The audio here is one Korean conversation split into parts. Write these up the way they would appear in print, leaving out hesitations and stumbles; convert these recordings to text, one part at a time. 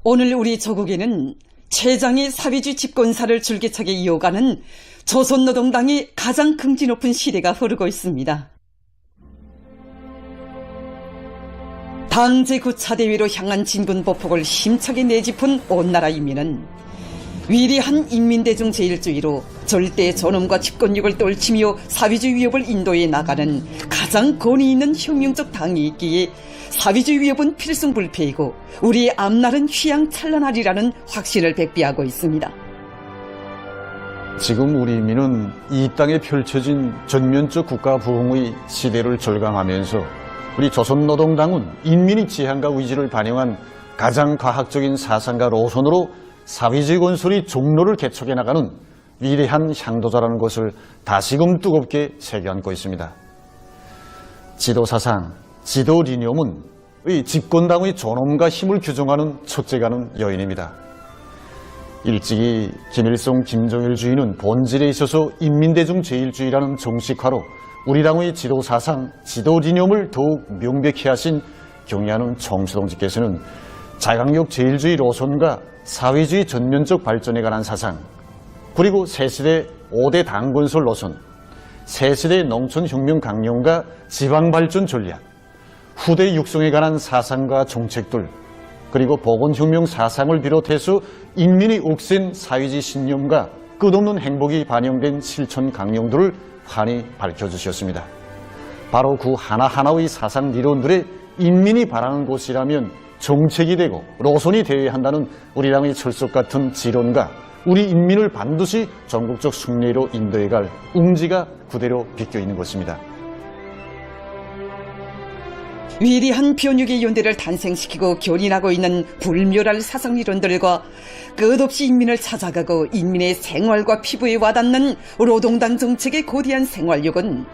오늘 우리 조국에는 최장의 사회주의 집권사를 줄기차게 이어가는 조선노동당이 가장 긍지 높은 시대가 흐르고 있습니다. 당 제9차 대회로 향한 진군 보폭을 힘차게 내짚은 온 나라 인민은 위대한 인민대중 제일주의로 절대 존엄과 집권력을 떨치며 사회주의 위협을 인도해 나가는 가장 권위 있는 혁명적 당이 있기에 사회주의 위협은 필승불패이고 우리의 앞날은 휘황찬란하리라는 확신을 백비하고 있습니다. 지금 우리 인민은 이 땅에 펼쳐진 전면적 국가 부흥의 시대를 절강하면서 우리 조선노동당은 인민의 지향과 의지를 반영한 가장 과학적인 사상과 노선으로 사회주의 건설의 종로를 개척해 나가는 위대한 향도자라는 것을 다시금 뜨겁게 새겨안고 있습니다. 지도사상, 지도리념은 이 집권당의 존엄과 힘을 규정하는 첫째가는 여인입니다. 일찍이 김일성, 김정일주의는 본질에 있어서 인민대중 제일주의라는 정식화로 우리 당의 지도사상, 지도리념을 더욱 명백히 하신 경의하는 총수동지께서는 자강력 제일주의 노선과 사회주의 전면적 발전에 관한 사상, 그리고 새시대 5대 당건설 노선, 새시대 농촌혁명 강령과 지방발전 전략, 후대 육성에 관한 사상과 정책들, 그리고 보건혁명 사상을 비롯해서 인민이 억센 사회주의 신념과 끝없는 행복이 반영된 실천 강령들을 환히 밝혀주셨습니다. 바로 그 하나하나의 사상理論들의 인민이 바라는 곳이라면 정책이 되고 노선이 되어야 한다는 우리 당의 철석 같은 지론과 우리 인민을 반드시 전국적 승리로 인도해갈 웅지가 그대로 비껴있는 것입니다. 위대한 변혁의 연대를 탄생시키고 견인하고 있는 불멸할 사상이론들과 끝없이 인민을 찾아가고 인민의 생활과 피부에 와닿는 노동당 정책의 고대한 생활력은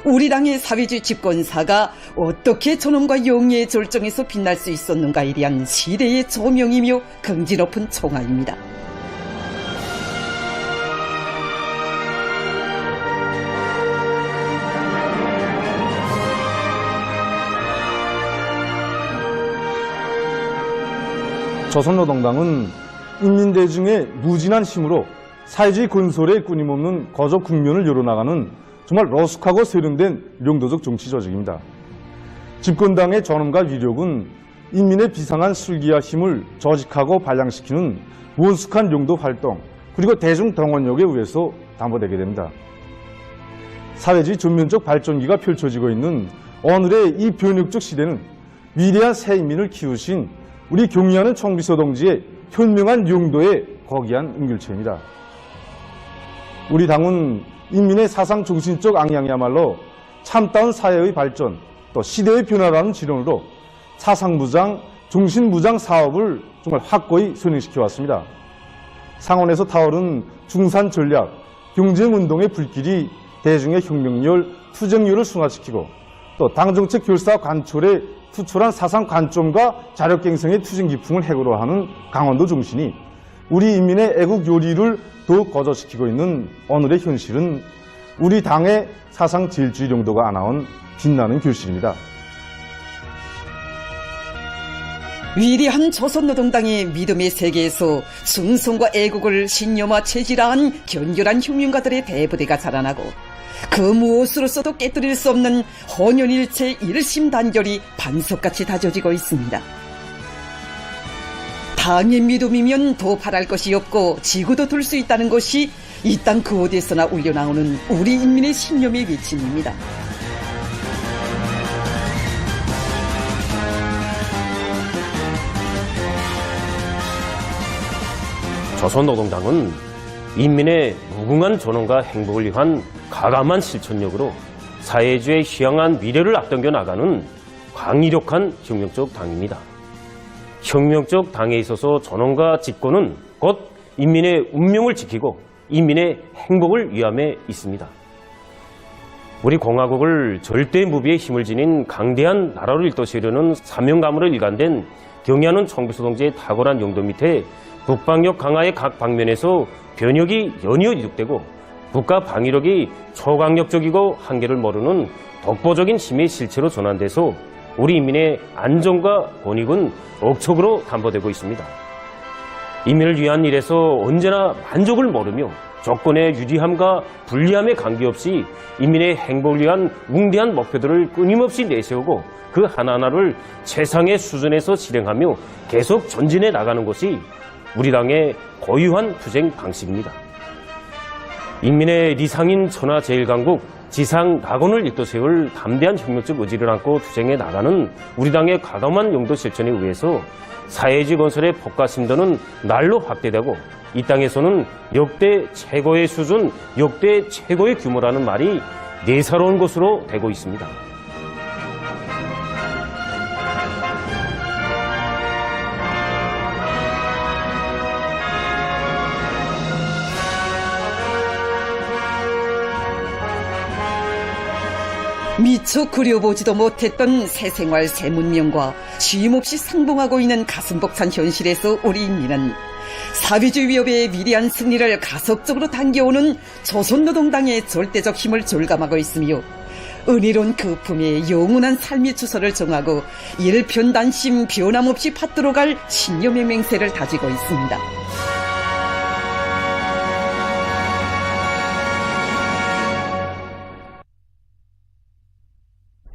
우리 당의 사회주의 집권사가 어떻게 존엄과 영예의 절정에서 빛날 수 있었는가에 대한 시대의 조명이며 긍지 높은 총화입니다. 조선노동당은 인민대중의 무진한 힘으로 사회주의 건설에 끊임없는 거적 국면을 열어나가는 정말 러숙하고 세련된 명도적 정치 조직입니다. 집권당의 존엄과 위력은 인민의 비상한 술기와 힘을 조직하고 발양시키는 원숙한 용도 활동, 그리고 대중 동원력에 의해서 담보되게 됩니다. 사회주의 전면적 발전기가 펼쳐지고 있는 오늘의 이 변혁적 시대는 위대한 새 인민을 키우신 우리 경의하는 총비서 동지의 현명한 용도에 거기한 은결체입니다. 우리 당은 인민의 사상 중심적 방향이야말로 참다운 사회의 발전, 또 시대의 변화라는 지론으로 사상무장, 정신무장 사업을 정말 확고히 선행시켜 왔습니다. 상원에서 타오른 중산 전략, 경쟁운동의 불길이 대중의 혁명열, 투쟁열을 승화시키고 또 당정책 결사 관철에 투철한 사상 관점과 자력갱생의 투쟁 기풍을 해고로 하는 강원도 정신이 우리 인민의 애국 요리를 더욱 거저시키고 있는 오늘의 현실은 우리 당의 사상 제일주의 용도가 안아온 빛나는 결실입니다. 위대한 조선노동당의 믿음의 세계에서 충성과 애국을 신념화 체질화한 견결한 혁명가들의 대부대가 자라나고 그 무엇으로서도 깨뜨릴 수 없는 혼연일체 일심단결이 반석같이 다져지고 있습니다. 당의 믿음이면 더 바랄 것이 없고 지구도 둘 수 있다는 것이 이 땅 그 어디에서나 울려나오는 우리 인민의 신념의 외침입니다. 조선노동당은 인민의 무궁한 존엄과 행복을 위한 가감한 실천력으로 사회주의의 희망한 미래를 앞당겨 나가는 광의력한 혁명적 당입니다. 혁명적 당에 있어서 존엄과 집권은 곧 인민의 운명을 지키고 인민의 행복을 위함에 있습니다. 우리 공화국을 절대 무비의 힘을 지닌 강대한 나라로 일도시려는 사명감으로 일관된 경의하는 총비서 동지의 탁월한 용도 밑에 국방력 강화의 각 방면에서 변혁이 연이어 이룩되고 국가 방위력이 초강력적이고 한계를 모르는 독보적인 힘의 실체로 전환돼서 우리 인민의 안정과 권익은 억척으로 담보되고 있습니다. 인민을 위한 일에서 언제나 만족을 모르며 조건의 유리함과 불리함에 관계없이 인민의 행복을 위한 웅대한 목표들을 끊임없이 내세우고 그 하나하나를 최상의 수준에서 실행하며 계속 전진해 나가는 것이 우리 당의 고유한 투쟁 방식입니다. 인민의 리상인 천하제일강국 지상 낙원을 일도세울 담대한 혁명적 의지를 안고 투쟁해 나가는 우리 당의 과감한 용도 실천에 의해서 사회주의 건설의 폭과 심도는 날로 확대되고 이 땅에서는 역대 최고의 수준, 역대 최고의 규모라는 말이 내사로운 것으로 되고 있습니다. 미처 그려보지도 못했던 새 생활 새 문명과 쉼없이 상봉하고 있는 가슴 벅찬 현실에서 우리 인민은 사회주의 위협의 미래한 승리를 가속적으로 당겨오는 조선노동당의 절대적 힘을 절감하고 있으며 은혜로운 그 품에 영원한 삶의 주소를 정하고 일편단심 변함없이 받들어 갈 신념의 맹세를 다지고 있습니다.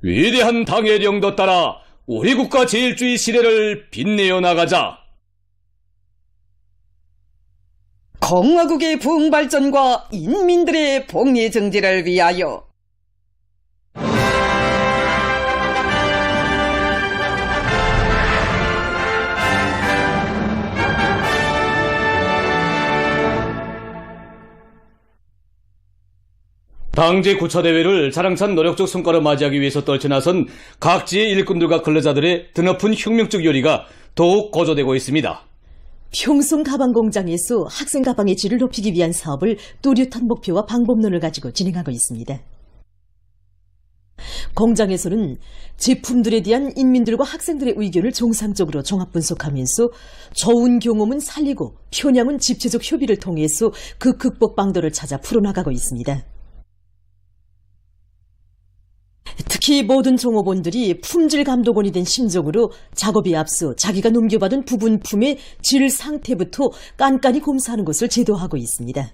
위대한 당의 령도 따라 우리 국가 제일주의 시대를 빛내어 나가자. 공화국의 부흥발전과 인민들의 복리 정지를 위하여 당제 9차 대회를 자랑찬 노력적 성과로 맞이하기 위해서 떨쳐나선 각지의 일꾼들과 근로자들의 드높은 혁명적 열의가 더욱 고조되고 있습니다. 평송 가방 공장에서 학생 가방의 질을 높이기 위한 사업을 뚜렷한 목표와 방법론을 가지고 진행하고 있습니다. 공장에서는 제품들에 대한 인민들과 학생들의 의견을 정상적으로 종합 분석하면서 좋은 경험은 살리고 편향은 집체적 협의를 통해서 그 극복 방도를 찾아 풀어나가고 있습니다. 특히 모든 종업원들이 품질 감독원이 된 심정으로 작업에 앞서 자기가 넘겨받은 부분품의 질 상태부터 깐깐히 검사하는 것을 제도하고 있습니다.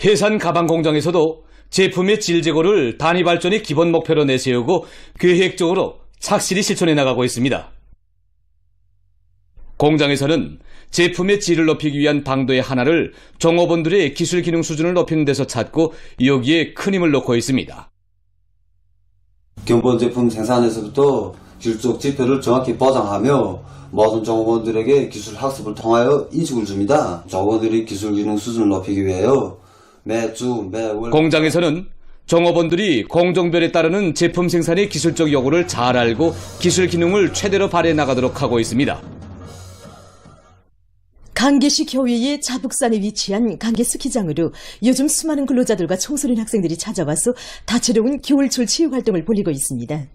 해산 가방 공장에서도 제품의 질 제고를 단위 발전의 기본 목표로 내세우고 계획적으로 착실히 실천해 나가고 있습니다. 공장에서는 제품의 질을 높이기 위한 방도의 하나를 종업원들의 기술 기능 수준을 높이는 데서 찾고 여기에 큰 힘을 놓고 있습니다. 견본 제품 생산에서부터 질적 지표를 정확히 보장하며 모든 종업원들에게 기술 학습을 통하여 인식을 줍니다. 종업원들이 기술 기능 수준을 높이기 위하여 매주 매월 공장에서는 종업원들이 공정별에 따르는 제품 생산의 기술적 요구를 잘 알고 기술 기능을 최대로 발휘해 나가도록 하고 있습니다. 강계시 교외의 자북산에 위치한 강계 스키장으로 요즘 수많은 근로자들과 청소년 학생들이 찾아와서 다채로운 겨울철 체육활동을 벌이고 있습니다.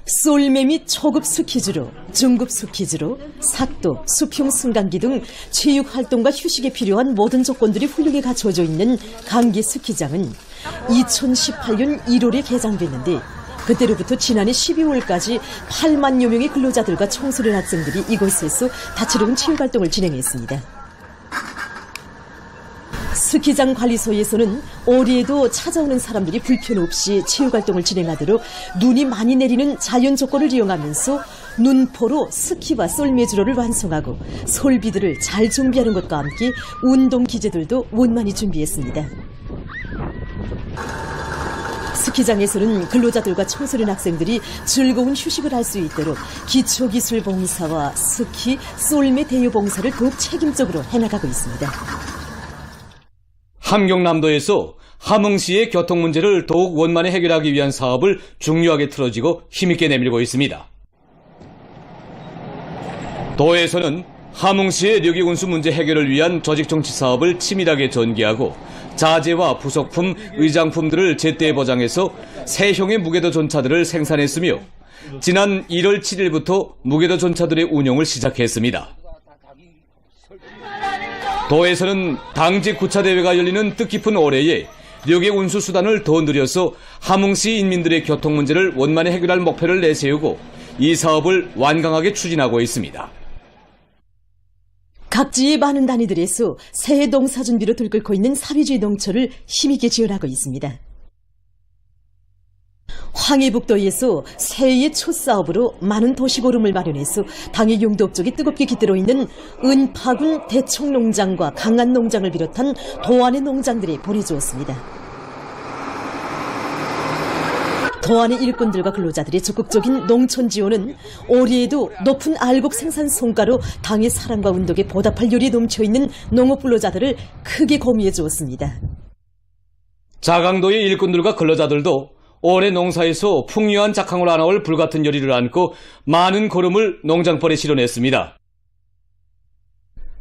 쏠매 및 초급 스키즈로, 중급 스키즈로, 삭도, 수평 승강기 등 체육활동과 휴식에 필요한 모든 조건들이 훌륭히 갖춰져 있는 강계 스키장은 2018년 1월에 개장됐는데 그때로부터 지난해 12월까지 8만여 명의 근로자들과 청소년 학생들이 이곳에서 다채로운 체육활동을 진행했습니다. 스키장 관리소에서는 올해에도 찾아오는 사람들이 불편 없이 체육활동을 진행하도록 눈이 많이 내리는 자연 조건을 이용하면서 눈포로 스키와 썰매주로를 완성하고 설비들을 잘 정비하는 것과 함께 운동 기재들도 원만히 준비했습니다. 스키장에서는 근로자들과 청소년 학생들이 즐거운 휴식을 할 수 있도록 기초기술 봉사와 스키, 썰매 대여 봉사를 더욱 책임적으로 해나가고 있습니다. 함경남도에서 함흥시의 교통 문제를 더욱 원만히 해결하기 위한 사업을 중요하게 틀어지고 힘있게 내밀고 있습니다. 도에서는 함흥시의 류기운수 문제 해결을 위한 조직정치 사업을 치밀하게 전개하고 자재와 부속품, 의장품들을 제때 보장해서 새 형의 무게도 전차들을 생산했으며 지난 1월 7일부터 무게도 전차들의 운용을 시작했습니다. 도에서는 당제 9차 대회가 열리는 뜻깊은 올해에 류계 운수 수단을 더 늘려서 함흥시 인민들의 교통 문제를 원만히 해결할 목표를 내세우고 이 사업을 완강하게 추진하고 있습니다. 각지의 많은 단위들에서 새해 농사 준비로 들끓고 있는 사회주의 농촌을 힘있게 지원하고 있습니다. 황해북도에서 새해의 첫 사업으로 많은 도시보름을 마련해서 당의 용도 업적에 뜨겁게 깃들어 있는 은파군 대청농장과 강안농장을 비롯한 도안의 농장들에 보내주었습니다. 도안의 일꾼들과 근로자들의 적극적인 농촌 지원은 올해에도 높은 알곡 생산 성과로 당의 사랑과 운동에 보답할 열이 넘쳐있는 농업 근로자들을 크게 고미해 주었습니다. 자강도의 일꾼들과 근로자들도 올해 농사에서 풍요한 작황을 안아올 불같은 열의를 안고 많은 고름을 농장벌에 실어냈습니다.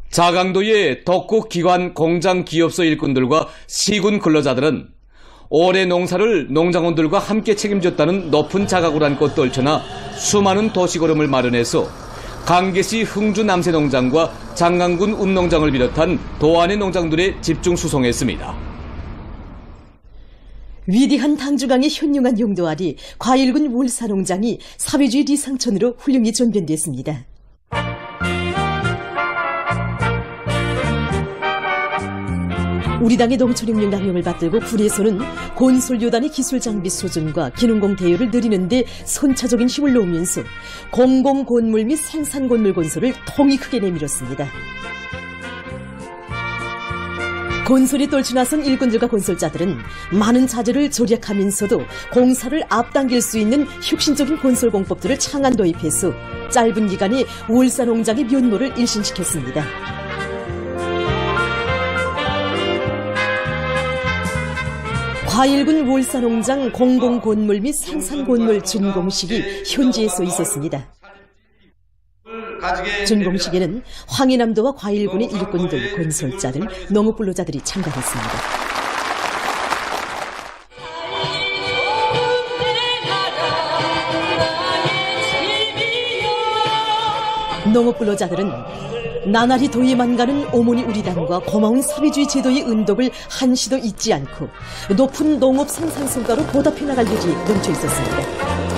자강도의 덕국 기관 공장 기업소 일꾼들과 시군 근로자들은 올해 농사를 농장원들과 함께 책임졌다는 높은 자각을 안고 떨쳐나 수많은 도시고름을 마련해서 강계시 흥주 남새농장과 장강군 운농장을 비롯한 도안의 농장들에 집중 수송했습니다. 위대한 당주강의 현용한 용도 아래 과일군 월사농장이 사회주의 리상천으로 훌륭히 전변됐습니다. 우리 당의 농촌혁명 강령을 받들고 군에서는 건설요단의 기술 장비 수준과 기능공 대여를 늘리는데 선차적인 힘을 놓으면서 공공건물 및 생산건물 건설을 통이 크게 내밀었습니다. 건설에 떨쳐나선 일꾼들과 건설자들은 많은 자재를 절약하면서도 공사를 앞당길 수 있는 혁신적인 건설 공법들을 창안 도입해서 짧은 기간에 월사농장의 면모를 일신시켰습니다. 과일군 월사농장 공공건물 및 생산건물 준공식이 현지에서 있었습니다. 준공식에는 황해남도와 과일군의 일꾼들, 건설자들, 농업근로자들이 참가했습니다. 농업근로자들은 나날이 도에만 가는 어머니 우리 당과 고마운 사회주의 제도의 은덕을 한시도 잊지 않고 높은 농업 생산 성과로 보답해 나갈 일이 넘쳐 있었습니다.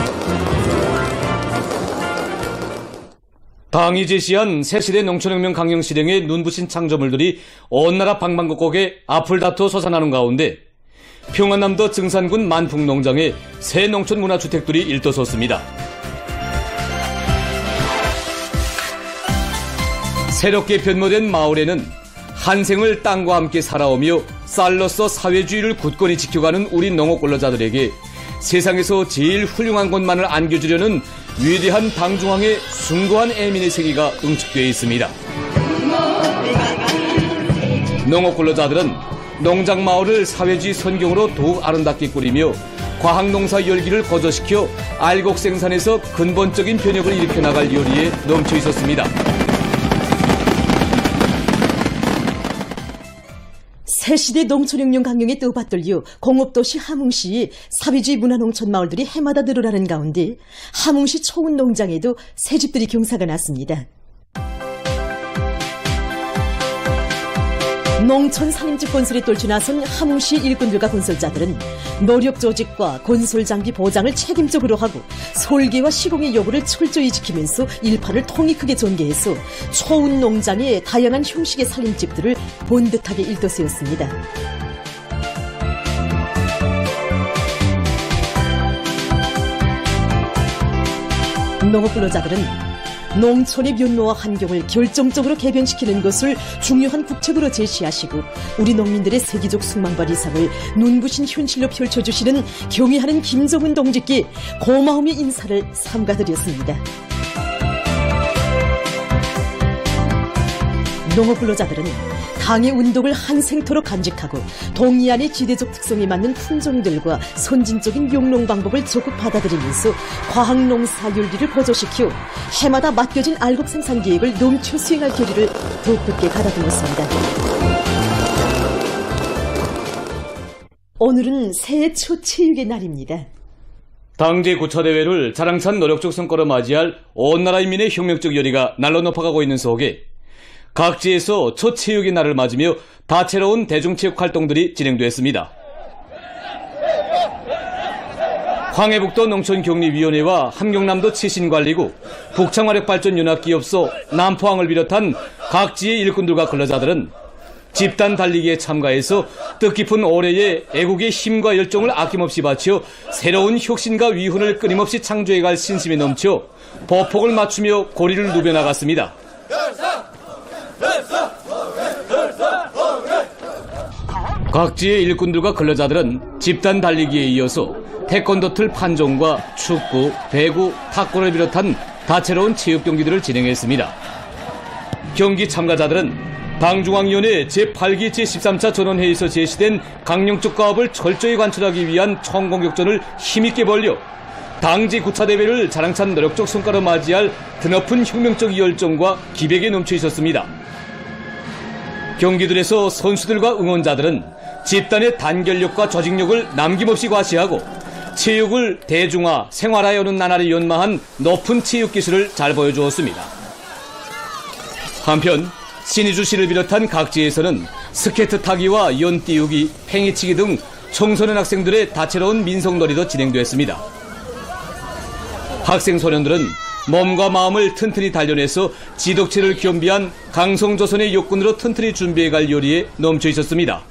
당이 제시한 새시대 농촌혁명 강령 실행에 눈부신 창조물들이 온 나라 방방곡곡에 앞을 다투어 솟아나는 가운데 평안남도 증산군 만풍농장에 새 농촌 문화주택들이 일떠섰습니다. 새롭게 변모된 마을에는 한생을 땅과 함께 살아오며 쌀로서 사회주의를 굳건히 지켜가는 우리 농업근로자들에게 세상에서 제일 훌륭한 것만을 안겨주려는 위대한 당중앙의 숭고한 애민의 세계가 응축되어 있습니다. 농업근로자들은 농장마을을 사회주의 선경으로 더욱 아름답게 꾸리며 과학농사 열기를 거저시켜 알곡 생산에서 근본적인 변혁을 일으켜 나갈 열의에 넘쳐 있었습니다. 새시대 농촌혁명 강령에 떠받들려 공업도시 함흥시의 사회주의 문화농촌 마을들이 해마다 늘어나는 가운데 함흥시 초운농장에도 새집들이 경사가 났습니다. 농촌 산림집 건설에 떨쳐나선 함흥시 일꾼들과 건설자들은 노력 조직과 건설 장비 보장을 책임적으로 하고 설계와 시공의 여부를 철저히 지키면서 일판을 통이 크게 전개해서 초운 농장의 다양한 형식의 산림집들을 번듯하게 일떠세웠습니다. 농업근로자들은 농촌의 면모와 환경을 결정적으로 개변시키는 것을 중요한 국책으로 제시하시고 우리 농민들의 세계적 숙망과 리상을 눈부신 현실로 펼쳐주시는 경의하는 김정은 동지께 고마움의 인사를 삼가드렸습니다. 농업근로자들은 당의 운동을 한생토록 간직하고 동해안의 지대적 특성에 맞는 품종들과 선진적인 용농 방법을 적극 받아들이면서 과학농사 윤리를 거저시켜 해마다 맡겨진 알곡 생산 계획을 넘쳐 수행할 결의를 더욱 굳게 가다듬었습니다. 오늘은 새해 첫 체육의 날입니다. 당대 구차대회를 자랑찬 노력적 성과로 맞이할 온 나라 인민의 혁명적 열의가 날로 높아가고 있는 속에 각지에서 첫 체육의 날을 맞으며 다채로운 대중체육 활동들이 진행됐습니다. 황해북도 농촌격리위원회와 함경남도 치신관리구, 북창화력발전연합기업소, 남포항을 비롯한 각지의 일꾼들과 근로자들은 집단 달리기에 참가해서 뜻깊은 올해의 애국의 힘과 열정을 아낌없이 바쳐 새로운 혁신과 위훈을 끊임없이 창조해갈 신심에 넘쳐 보폭을 맞추며 고리를 누벼나갔습니다. 각지의 일꾼들과 근로자들은 집단 달리기에 이어서 태권도 틀 판정과 축구, 배구, 탁구를 비롯한 다채로운 체육 경기들을 진행했습니다. 경기 참가자들은 당중앙위원회 제8기 제13차 전원회의에서 제시된 강령적 가업을 철저히 관철하기 위한 총공격전을 힘있게 벌려 당지 구차 대회를 자랑찬 노력적 성과로 맞이할 드높은 혁명적 열정과 기백에 넘쳐 있었습니다. 경기들에서 선수들과 응원자들은 집단의 단결력과 조직력을 남김없이 과시하고 체육을 대중화, 생활화하려는 나날이 연마한 높은 체육 기술을 잘 보여주었습니다. 한편 신의주시를 비롯한 각지에서는 스케이트 타기와 연 띄우기, 팽이치기 등 청소년 학생들의 다채로운 민속놀이도 진행됐습니다. 학생 소년들은 몸과 마음을 튼튼히 단련해서 지덕체를 겸비한 강성조선의 욕군으로 튼튼히 준비해갈 요리에 넘쳐 있었습니다.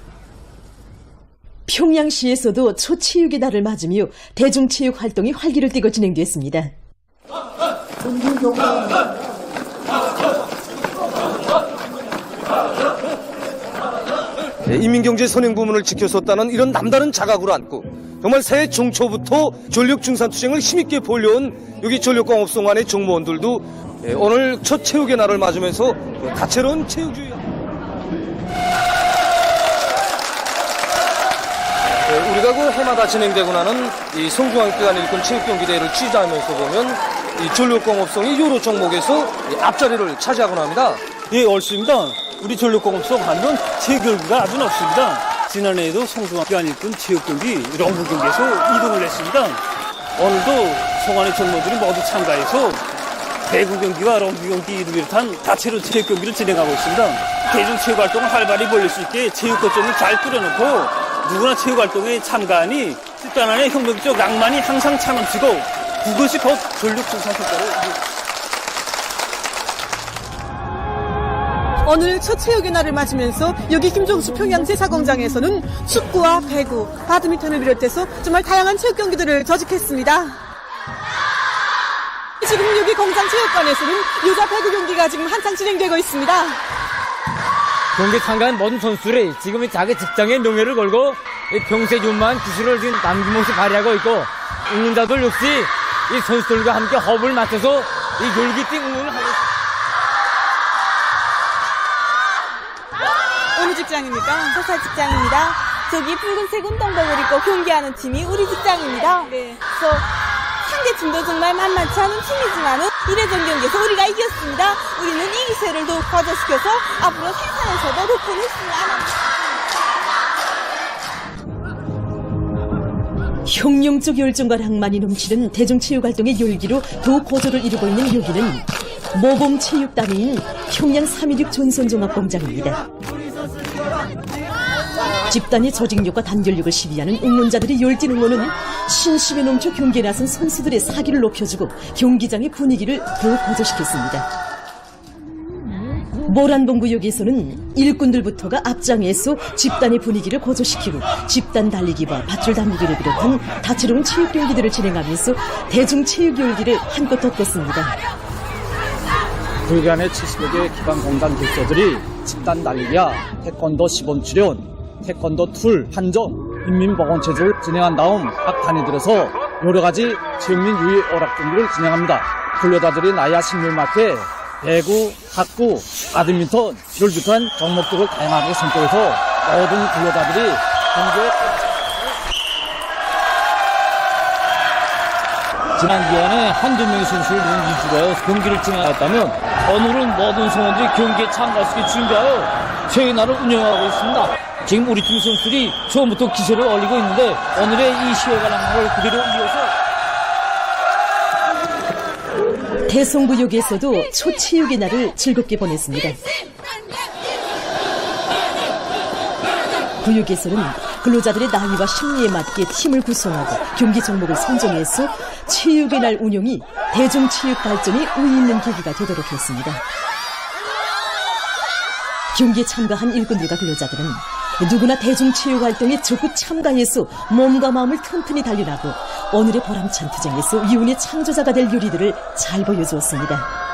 평양시에서도 초체육의 날을 맞으며 대중체육 활동이 활기를 띠고 진행됐습니다. 인민경제 선행부문을 지켰었다는 이런 남다른 자각으로 안고 정말 새해 중초부터 전력 중산투쟁을 힘있게 벌려온 여기 전력광업소 안의 종무원들도 오늘 첫 체육의 날을 맞으면서 다채로운 체육주의 우리가 그 해마다 진행되고 나는 이 성중학교간 일꾼 체육경기대회를 취재하면서 보면 이 전력광업소이 여러 종목에서 앞자리를 차지하곤 합니다. 예, 옳습니다. 우리 전력공업소 하면 체육경기가 아주 넓습니다. 지난해에도 성중학교 일꾼 체육경기 롱부 경기에서 2등을 했습니다. 오늘도 송안의 전무들이 모두 참가해서 배구 경기와 롱부 경기를 비롯한 다채로운 체육경기를 진행하고 있습니다. 대중체육활동을 활발히 벌릴 수 있게 체육 거점을 잘 꾸려놓고 누구나 체육활동에 참가하니 집단 안에 혁명적 낭만이 항상 차넘치고 그것이 곧 전력 생산 효과로 오늘 첫 체육의 날을 맞으면서 여기 김종수 평양제사공장에서는 축구와 배구, 배드민턴을 비롯해서 정말 다양한 체육 경기들을 조직했습니다. 지금 여기 공장체육관에서는 여자 배구 경기가 지금 한창 진행되고 있습니다. 경기 참가한 모든 선수들이 지금 자기 직장에 명예를 걸고 평생 윤만한 기술을 지금 남김없이 발휘하고 있고 응원자들 역시 이 선수들과 함께 호흡을 맞춰서 이 열기띵 응원을 하고 있습니다. 어느 직장입니까? 소사 직장입니다. 저기 붉은색 운동복을 입고 경기하는 팀이 우리 직장입니다. 네. 그래서 상대팀도 정말 만만치 않은 팀이지만은 1회전 경기에서 우리가 이겼습니다. 우리는 이 기세를 더욱 과저시켜서 앞으로 생산에서도 더 큰 획승을 혁명적 열정과 낭만이 넘치는 대중체육활동의 열기로 더욱 고조를 이루고 있는 여기는 모범체육단위인 평양 316 전선종합공장입니다. 집단의 조직력과 단결력을 시비하는 응원자들의 열띤 응원은 신심에 넘쳐 경기에 나선 선수들의 사기를 높여주고 경기장의 분위기를 더욱 고조시켰습니다. 모란봉구역에서는 일꾼들부터가 앞장에서 집단의 분위기를 고조시키고 집단 달리기와 밧줄 당기기를 비롯한 다채로운 체육 경기들을 진행하면서 대중체육 열기를 한껏 돋궜습니다. 불간의 70여 개 기반 공단 교수들이 집단 달리기와 태권도 시범 출연, 태권도 툴, 판정, 인민보건체조를 진행한 다음 각 단위들에서 여러 가지 체육민 유의 오락 경기를 진행합니다. 근로자들이 나이와 식물 맞게 배구, 탁구, 배드민턴, 이를 비롯한 종목들을 다양하게 선택해서 모든 근로자들이 경기에 지난 기간에 한두 명의 선수를 위주로 경기를 진행했다면 오늘은 모든 선수들이 경기에 참가할 수 있게 준비하여 체육의 날을 운영하고 있습니다. 지금 우리 팀 선수들이 처음부터 기세를 올리고 있는데 오늘의 이 시효가 낭만을 그대로 이어서 대성구역에서도 초체육의 날을 즐겁게 보냈습니다. 구역에서는 근로자들의 나이와 심리에 맞게 팀을 구성하고 경기 종목을 선정해서 체육의 날 운영이 대중체육 발전에 의의 있는 계기가 되도록 했습니다. 경기에 참가한 일꾼들과 근로자들은 누구나 대중체육 활동에 적극 참가해서 몸과 마음을 튼튼히 단련하고 오늘의 보람찬 투쟁에서 위훈의 창조자가 될 요리들을 잘 보여주었습니다.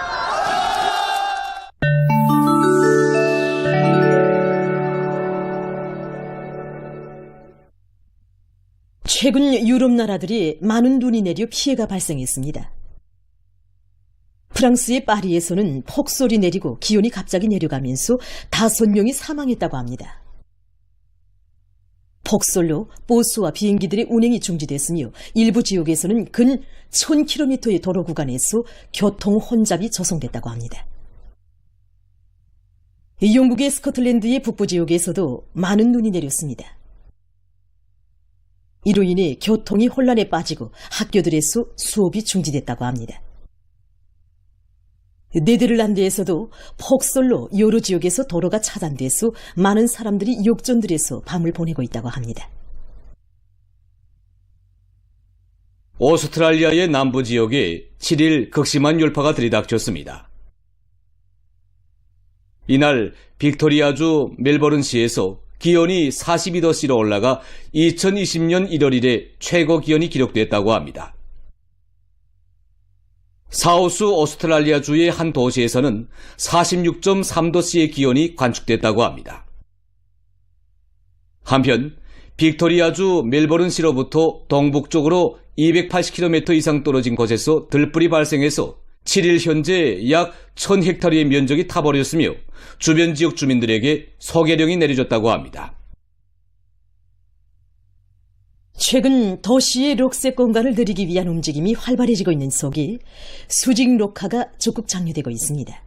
최근 유럽 나라들이 많은 눈이 내려 피해가 발생했습니다. 프랑스의 파리에서는 폭설이 내리고 기온이 갑자기 내려가면서 5명이 사망했다고 합니다. 폭설로 버스와 비행기들의 운행이 중지됐으며 일부 지역에서는 근 1000km의 도로 구간에서 교통 혼잡이 조성됐다고 합니다. 영국의 스코틀랜드의 북부 지역에서도 많은 눈이 내렸습니다. 이로 인해 교통이 혼란에 빠지고 학교들에서 수업이 중지됐다고 합니다. 네덜란드에서도 폭설로 여러 지역에서 도로가 차단돼서 많은 사람들이 욕전들에서 밤을 보내고 있다고 합니다. 오스트랄리아의 남부 지역에 7일 극심한 열파가 들이닥쳤습니다. 이날 빅토리아주 멜버른시에서 기온이 42도씨로 올라가 2020년 1월 이래 최고 기온이 기록됐다고 합니다. 사우스 오스트랄리아주의 한 도시에서는 46.3도씨의 기온이 관측됐다고 합니다. 한편 빅토리아주 멜버른시로부터 동북쪽으로 280km 이상 떨어진 곳에서 들불이 발생해서 7일 현재 약 1000헥타르의 면적이 타버렸으며 주변 지역 주민들에게 소개령이 내려졌다고 합니다. 최근 도시의 녹색 공간을 누리기 위한 움직임이 활발해지고 있는 속에 수직 녹화가 적극 장려되고 있습니다.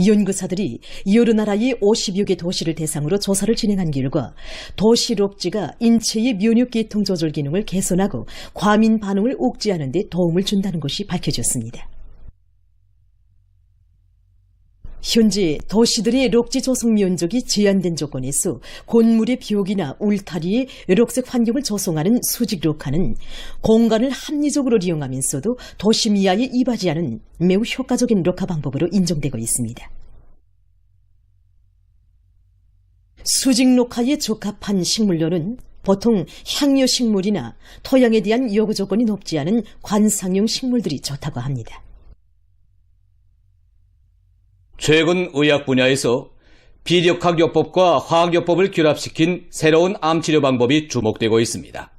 연구사들이 여러 나라의 50여 개 도시를 대상으로 조사를 진행한 결과 도시 녹지가 인체의 면역계통 조절 기능을 개선하고 과민 반응을 억제하는 데 도움을 준다는 것이 밝혀졌습니다. 현재 도시들의 녹지 조성 면적이 제한된 조건에서 건물의 벽이나 울타리에 녹색 환경을 조성하는 수직 녹화는 공간을 합리적으로 이용하면서도 도시 미하에 이바지하는 매우 효과적인 녹화 방법으로 인정되고 있습니다. 수직 녹화에 적합한 식물로는 보통 향료 식물이나 토양에 대한 요구 조건이 높지 않은 관상용 식물들이 좋다고 합니다. 최근 의학 분야에서 비력학요법과 화학요법을 결합시킨 새로운 암치료 방법이 주목되고 있습니다.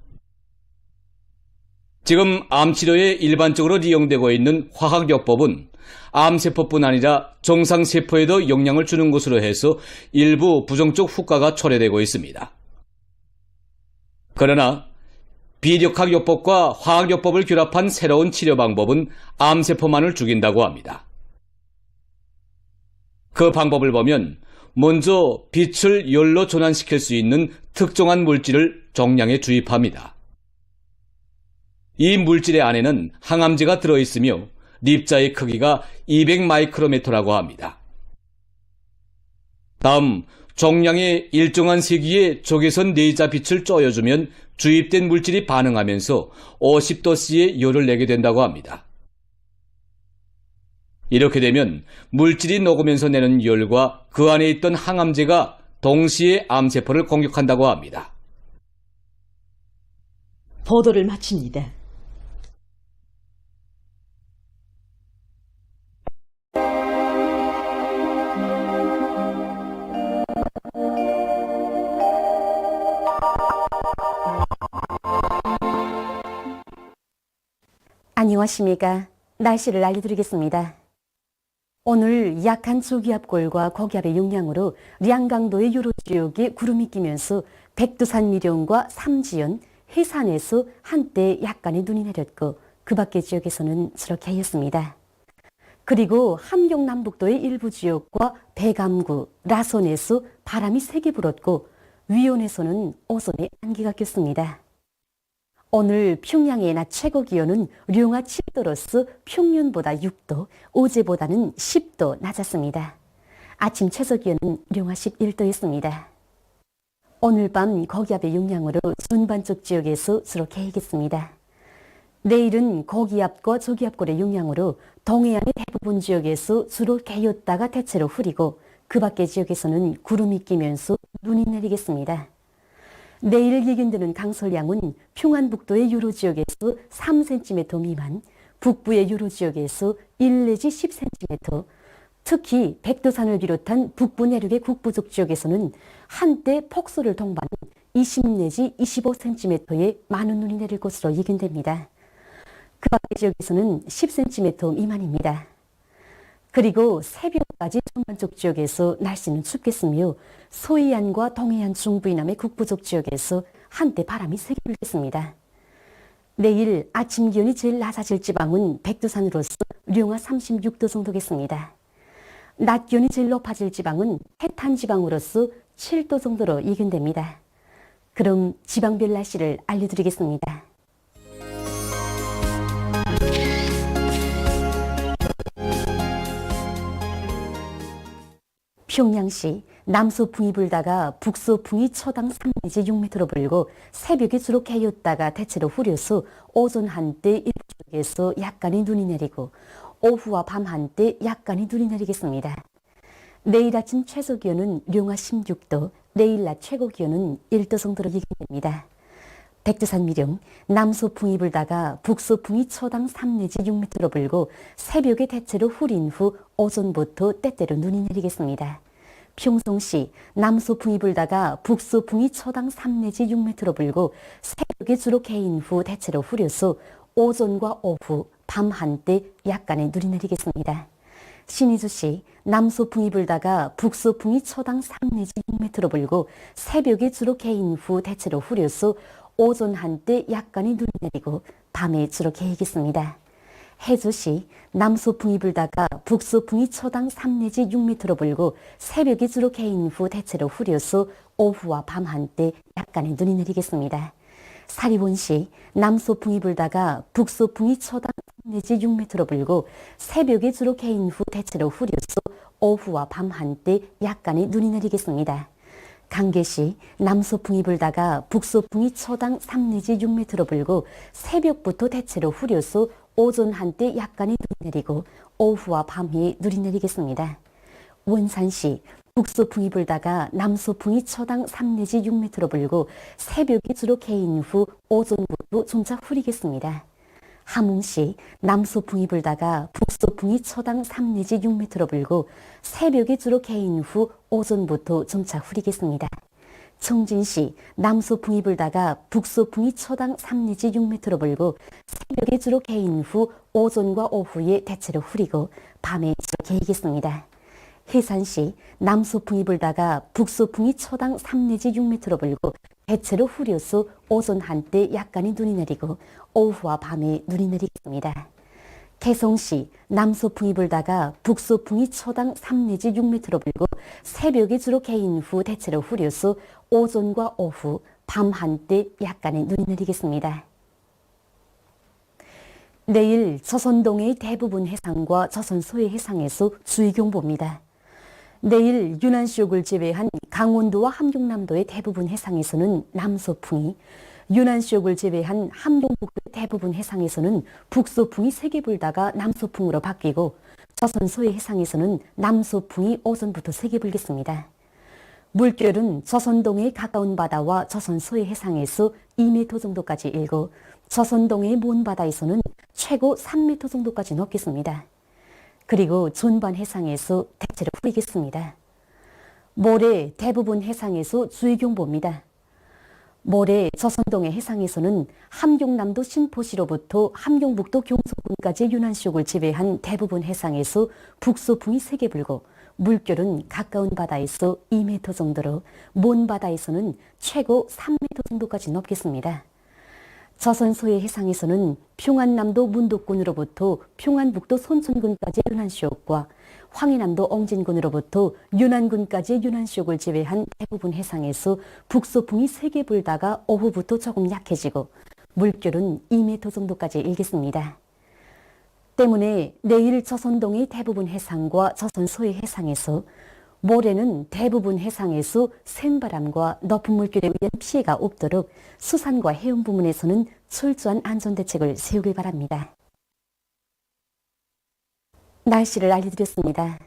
지금 암치료에 일반적으로 이용되고 있는 화학요법은 암세포뿐 아니라 정상세포에도 영향을 주는 것으로 해서 일부 부정적 효과가 초래되고 있습니다. 그러나 비력학요법과 화학요법을 결합한 새로운 치료 방법은 암세포만을 죽인다고 합니다. 그 방법을 보면 먼저 빛을 열로 전환시킬 수 있는 특정한 물질을 종양에 주입합니다. 이 물질의 안에는 항암제가 들어있으며 립자의 크기가 200마이크로미터라고 합니다. 다음 종양의 일정한 세기에 적외선 레이저 빛을 쬐어주면 주입된 물질이 반응하면서 50도씨의 열을 내게 된다고 합니다. 이렇게 되면 물질이 녹으면서 내는 열과 그 안에 있던 항암제가 동시에 암세포를 공격한다고 합니다. 보도를 마칩니다. 안녕하십니까. 날씨를 알려드리겠습니다. 오늘 약한 저기압골과 고기압의 영향으로 량강도의 여러 지역에 구름이 끼면서 백두산 미령과 삼지연, 해산에서 한때 약간의 눈이 내렸고 그 밖의 지역에서는 저렇게 하였습니다. 그리고 함경남북도의 일부 지역과 배감구, 라선에서 바람이 세게 불었고 위온에서는 오손의 안개가 꼈습니다. 오늘 평양의 낮 최고 기온은 룡화 7도로서 평년보다 6도, 어제보다는 10도 낮았습니다. 아침 최저 기온은 룡화 11도였습니다. 오늘 밤 고기압의 영향으로 순반 쪽 지역에서 주로 개이겠습니다. 내일은 고기압과 저기압골의 영향으로 동해안의 대부분 지역에서 주로 개였다가 대체로 흐리고 그 밖의 지역에서는 구름이 끼면서 눈이 내리겠습니다. 내일 예견되는 강설량은 평안북도의 유로 지역에서 3cm 미만, 북부의 유로 지역에서 1 내지 10cm, 특히 백두산을 비롯한 북부 내륙의 북부족 지역에서는 한때 폭설을 동반한 20 내지 25cm의 많은 눈이 내릴 것으로 예견됩니다. 그 밖의 지역에서는 10cm 미만입니다. 그리고 새벽까지 전반쪽 지역에서 날씨는 춥겠으며 서해안과 동해안 중부 이남의 북부족 지역에서 한때 바람이 세게 불겠습니다. 내일 아침 기온이 제일 낮아질 지방은 백두산으로서 령화 36도 정도겠습니다. 낮 기온이 제일 높아질 지방은 해탄 지방으로서 7도 정도로 예견됩니다. 그럼 지방별 날씨를 알려드리겠습니다. 평양시 남서풍이 불다가 북서풍이 초당 3 내지 6m로 불고 새벽에 주로 개였다가 대체로 흐려서 오전 한때 일부 지역에서 약간의 눈이 내리고 오후와 밤 한때 약간의 눈이 내리겠습니다. 내일 아침 최저 기온은 령화 16도, 내일 낮 최고 기온은 1도 정도로 예견됩니다. 백두산 미령 남서풍이 불다가 북서풍이 초당 3 내지 6m로 불고 새벽에 대체로 흐린 후 오전부터 때때로 눈이 내리겠습니다. 평송시 남서풍이 불다가 북서풍이 초당 3 내지 6m로 불고 새벽에 주로 개인 후 대체로 흐려서 오전과 오후, 밤 한때 약간의 눈이 내리겠습니다. 신의주시 남서풍이 불다가 북서풍이 초당 3 내지 6m로 불고 새벽에 주로 개인 후 대체로 흐려서 오전 한때 약간의 눈이 내리고 밤에 주로 개이겠습니다. 해주시 남서풍이 불다가 북서풍이 초당 3 내지 6m로 불고 새벽에 주로 개인 후 대체로 흐려서 오후와 밤 한때 약간의 눈이 내리겠습니다. 사리본시 남서풍이 불다가 북서풍이 초당 3 내지 6m로 불고 새벽에 주로 개인 후 대체로 흐려서 오후와 밤 한때 약간의 눈이 내리겠습니다. 강계시 남서풍이 불다가 북서풍이 초당 3 내지 6m로 불고 새벽부터 대체로 흐려서 오전 한때 약간의 눈이 내리고 오후와 밤에 눈이 내리겠습니다. 원산시 북서풍이 불다가 남서풍이 초당 3 내지 6m로 불고 새벽에 주로 개인 후 오전부터 점차 흐리겠습니다. 함흥시 남서풍이 불다가 북서풍이 초당 3 내지 6m로 불고 새벽에 주로 개인 후 오전부터 점차 흐리겠습니다. 청진시 남서풍이 불다가 북서풍이 초당 3 내지 6m로 불고 새벽에 주로 개인 후 오전과 오후에 대체로 흐리고 밤에 주로 개이겠습니다. 해산시 남서풍이 불다가 북서풍이 초당 3 내지 6m로 불고 대체로 흐려서 오전 한때 약간의 눈이 내리고 오후와 밤에 눈이 내리겠습니다. 개성시 남서풍이 불다가 북서풍이 초당 3 내지 6m로 불고 새벽에 주로 개인 후 대체로 흐려서 오전과 오후, 밤 한때 약간의 눈이 내리겠습니다. 내일 조선동해의 대부분 해상과 조선 서해 해상에서 주의경보입니다. 내일 유난시옥을 제외한 강원도와 함경남도의 대부분 해상에서는 남서풍이, 유난시옥을 제외한 함경북도의 대부분 해상에서는 북서풍이 세게 불다가 남서풍으로 바뀌고 조선 서해 해상에서는 남서풍이 오전부터 세게 불겠습니다. 물결은 조선동해의 가까운 바다와 조선 서해 해상에서 2m 정도까지 일고 조선동해의 먼 바다에서는 최고 3m 정도까지 넘겠습니다. 그리고 전반 해상에서 대체로 흐리겠습니다. 모레 대부분 해상에서 주의경보입니다. 모레 조선동해 해상에서는 함경남도 신포시로부터 함경북도 경서군까지의 유난시옥을 제외한 대부분 해상에서 북서풍이 세게 불고 물결은 가까운 바다에서 2m 정도로 먼 바다에서는 최고 3m 정도까지 넘겠습니다. 조선 서해 해상에서는 평안남도 문덕군으로부터 평안북도 선천군까지의 유난시옥과 황해남도 엉진군으로부터 윤안군까지의 유난시옥을 제외한 대부분 해상에서 북서풍이 세게 불다가 오후부터 조금 약해지고 물결은 2m 정도까지 일겠습니다. 때문에 내일 조선동해의 대부분 해상과 조선 서해 해상에서 모레는 대부분 해상에서 센바람과 높은 물결에 의한 피해가 없도록 수산과 해운 부문에서는 철저한 안전대책을 세우길 바랍니다. 날씨를 알려드렸습니다.